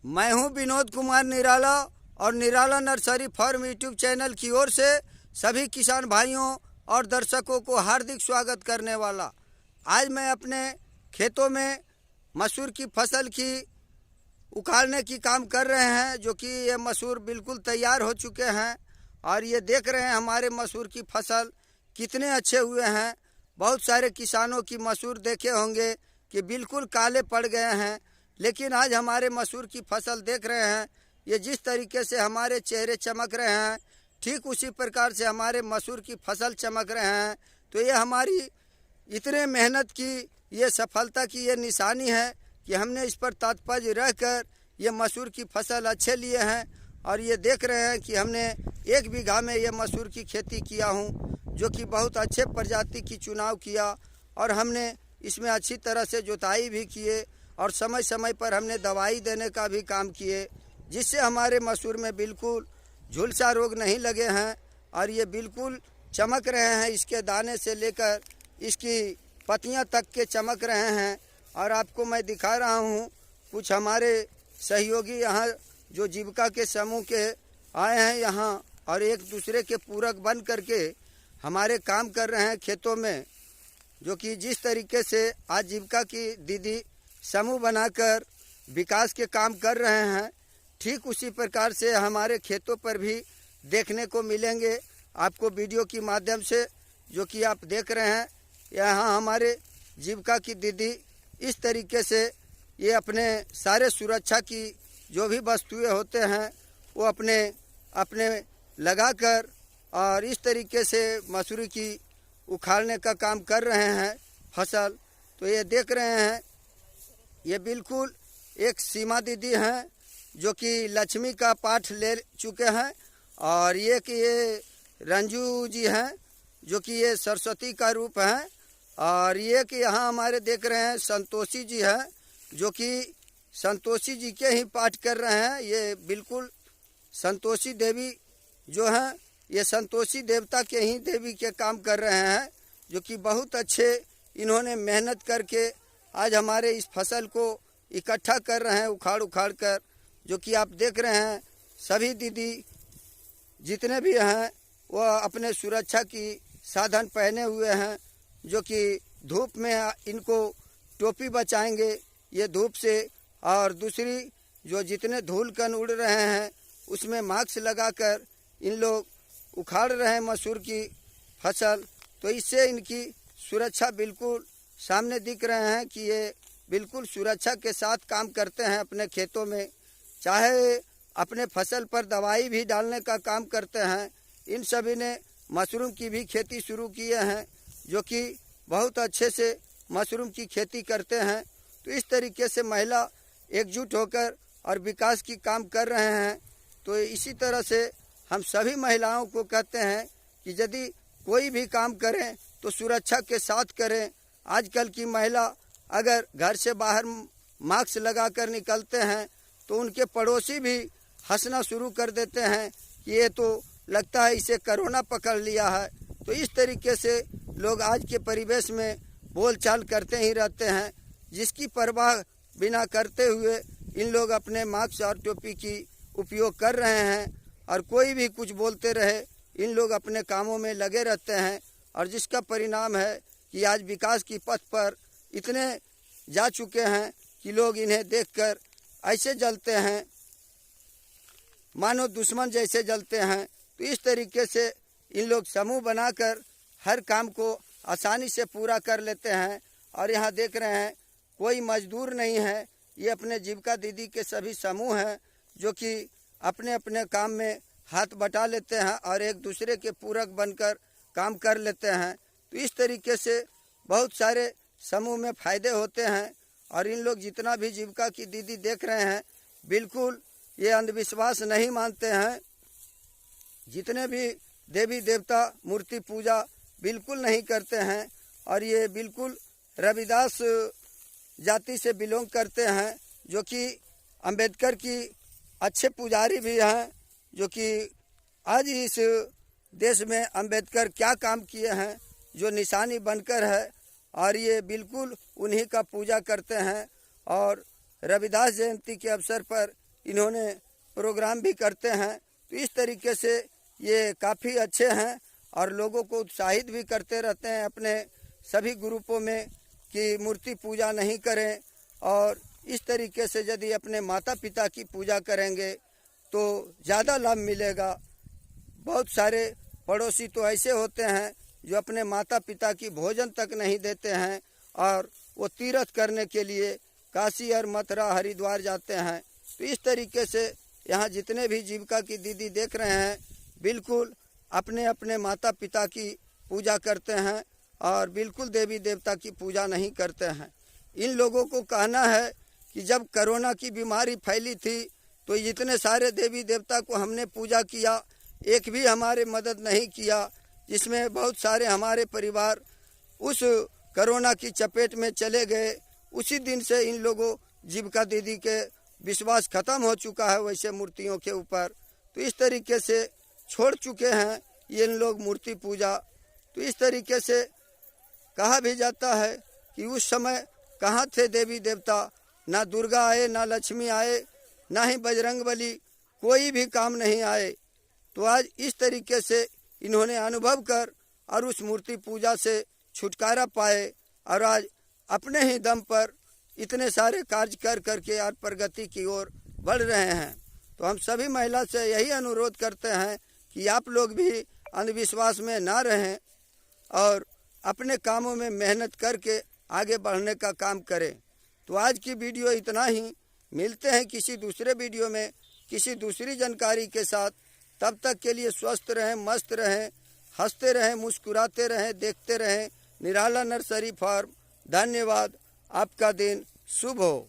मैं हूं विनोद कुमार निराला और निराला नर्सरी फार्म यूट्यूब चैनल की ओर से सभी किसान भाइयों और दर्शकों को हार्दिक स्वागत करने वाला। आज मैं अपने खेतों में मसूर की फसल की उखाड़ने की काम कर रहे हैं, जो कि ये मसूर बिल्कुल तैयार हो चुके हैं और ये देख रहे हैं हमारे मसूर की फसल कितने अच्छे हुए हैं। बहुत सारे किसानों की मसूर देखे होंगे कि बिल्कुल काले पड़ गए हैं, लेकिन आज हमारे मसूर की फसल देख रहे हैं, ये जिस तरीके से हमारे चेहरे चमक रहे हैं ठीक उसी प्रकार से हमारे मसूर की फसल चमक रहे हैं। तो ये हमारी इतने मेहनत की ये सफलता की ये निशानी है कि हमने इस पर तात्पर्य रहकर ये मसूर की फसल अच्छे लिए हैं। और ये देख रहे हैं कि हमने 1 बीघा में ये मसूर की खेती किया हूँ, जो कि बहुत अच्छे प्रजाति की चुनाव किया और हमने इसमें अच्छी तरह से जुताई भी किए और समय समय पर हमने दवाई देने का भी काम किए, जिससे हमारे मसूर में बिल्कुल झुलसा रोग नहीं लगे हैं और ये बिल्कुल चमक रहे हैं। इसके दाने से लेकर इसकी पत्तियां तक के चमक रहे हैं। और आपको मैं दिखा रहा हूँ कुछ हमारे सहयोगी यहाँ जो जीविका के समूह के आए हैं यहाँ और एक दूसरे के पूरक बन करके हमारे काम कर रहे हैं खेतों में, जो कि जिस तरीके से आज जीविका की दीदी समूह बनाकर विकास के काम कर रहे हैं, ठीक उसी प्रकार से हमारे खेतों पर भी देखने को मिलेंगे आपको वीडियो के माध्यम से, जो कि आप देख रहे हैं। यहाँ हमारे जीविका की दीदी इस तरीके से ये अपने सारे सुरक्षा की जो भी वस्तुएं होते हैं वो अपने लगाकर और इस तरीके से मसूरी की उखाड़ने का काम कर रहे हैं फसल। तो ये देख रहे हैं, ये बिल्कुल एक सीमा दीदी हैं जो कि लक्ष्मी का पाठ ले चुके हैं और ये रंजू जी हैं जो कि ये सरस्वती का रूप हैं। और ये कि यहाँ हमारे देख रहे हैं संतोषी जी हैं, जो कि संतोषी जी के ही पाठ कर रहे हैं। ये बिल्कुल संतोषी देवी जो हैं, ये संतोषी देवता के ही देवी के काम कर रहे हैं, जो कि बहुत अच्छे इन्होंने मेहनत करके आज हमारे इस फसल को इकट्ठा कर रहे हैं उखाड़ कर, जो कि आप देख रहे हैं। सभी दीदी जितने भी हैं वो अपने सुरक्षा की साधन पहने हुए हैं, जो कि धूप में इनको टोपी बचाएंगे ये धूप से, और दूसरी जो जितने धूल कण उड़ रहे हैं उसमें मास्क लगाकर इन लोग उखाड़ रहे हैं मसूर की फसल। तो इससे इनकी सुरक्षा बिल्कुल सामने दिख रहे हैं कि ये बिल्कुल सुरक्षा के साथ काम करते हैं अपने खेतों में। चाहे अपने फसल पर दवाई भी डालने का काम करते हैं। इन सभी ने मशरूम की भी खेती शुरू किए हैं, जो कि बहुत अच्छे से मशरूम की खेती करते हैं। तो इस तरीके से महिला एकजुट होकर और विकास की काम कर रहे हैं। तो इसी तरह से हम सभी महिलाओं को कहते हैं कि यदि कोई भी काम करें तो सुरक्षा के साथ करें। आजकल की महिला अगर घर से बाहर मास्क लगाकर निकलते हैं तो उनके पड़ोसी भी हंसना शुरू कर देते हैं कि ये तो लगता है इसे कोरोना पकड़ लिया है। तो इस तरीके से लोग आज के परिवेश में बोलचाल करते ही रहते हैं, जिसकी परवाह बिना करते हुए इन लोग अपने मास्क और टोपी की उपयोग कर रहे हैं। और कोई भी कुछ बोलते रहे, इन लोग अपने कामों में लगे रहते हैं, और जिसका परिणाम है कि आज विकास की पथ पर इतने जा चुके हैं कि लोग इन्हें देखकर ऐसे जलते हैं मानो दुश्मन जैसे जलते हैं। तो इस तरीके से इन लोग समूह बनाकर हर काम को आसानी से पूरा कर लेते हैं। और यहाँ देख रहे हैं कोई मजदूर नहीं है, ये अपने जीविका दीदी के सभी समूह हैं, जो कि अपने अपने काम में हाथ बटा लेते हैं और एक दूसरे के पूरक बनकर काम कर लेते हैं। तो इस तरीके से बहुत सारे समूह में फ़ायदे होते हैं। और इन लोग जितना भी जीविका की दीदी देख रहे हैं बिल्कुल ये अंधविश्वास नहीं मानते हैं। जितने भी देवी देवता मूर्ति पूजा बिल्कुल नहीं करते हैं, और ये बिल्कुल रविदास जाति से बिलोंग करते हैं, जो कि अंबेडकर की अच्छे पुजारी भी हैं, जो कि आज इस देश में अंबेडकर क्या काम किए हैं जो निशानी बनकर है। और ये बिल्कुल उन्हीं का पूजा करते हैं। और रविदास जयंती के अवसर पर इन्होंने प्रोग्राम भी करते हैं। तो इस तरीके से ये काफ़ी अच्छे हैं और लोगों को उत्साहित भी करते रहते हैं अपने सभी ग्रुपों में कि मूर्ति पूजा नहीं करें। और इस तरीके से यदि अपने माता पिता की पूजा करेंगे तो ज़्यादा लाभ मिलेगा। बहुत सारे पड़ोसी तो ऐसे होते हैं जो अपने माता पिता की भोजन तक नहीं देते हैं और वो तीर्थ करने के लिए काशी और मथुरा हरिद्वार जाते हैं। तो इस तरीके से यहाँ जितने भी जीविका की दीदी देख रहे हैं बिल्कुल अपने अपने माता पिता की पूजा करते हैं और बिल्कुल देवी देवता की पूजा नहीं करते हैं। इन लोगों को कहना है कि जब कोरोना की बीमारी फैली थी तो इतने सारे देवी देवता को हमने पूजा किया, एक भी हमारे मदद नहीं किया, जिसमें बहुत सारे हमारे परिवार उस कोरोना की चपेट में चले गए। उसी दिन से इन लोगों जीविका दीदी के विश्वास खत्म हो चुका है वैसे मूर्तियों के ऊपर। तो इस तरीके से छोड़ चुके हैं ये इन लोग मूर्ति पूजा। तो इस तरीके से कहा भी जाता है कि उस समय कहाँ थे देवी देवता, ना दुर्गा आए, ना लक्ष्मी आए, ना ही बजरंगबली, कोई भी काम नहीं आए। तो आज इस तरीके से इन्होंने अनुभव कर और उस मूर्ति पूजा से छुटकारा पाए और आज अपने ही दम पर इतने सारे कार्य कर करके और प्रगति की ओर बढ़ रहे हैं। तो हम सभी महिला से यही अनुरोध करते हैं कि आप लोग भी अंधविश्वास में ना रहें और अपने कामों में मेहनत करके आगे बढ़ने का काम करें। तो आज की वीडियो इतना ही। मिलते हैं किसी दूसरे वीडियो में किसी दूसरी जानकारी के साथ। तब तक के लिए स्वस्थ रहें, मस्त रहें, हंसते रहें, मुस्कुराते रहें, देखते रहें निराला नर्सरी फार्म। धन्यवाद। आपका दिन शुभ हो।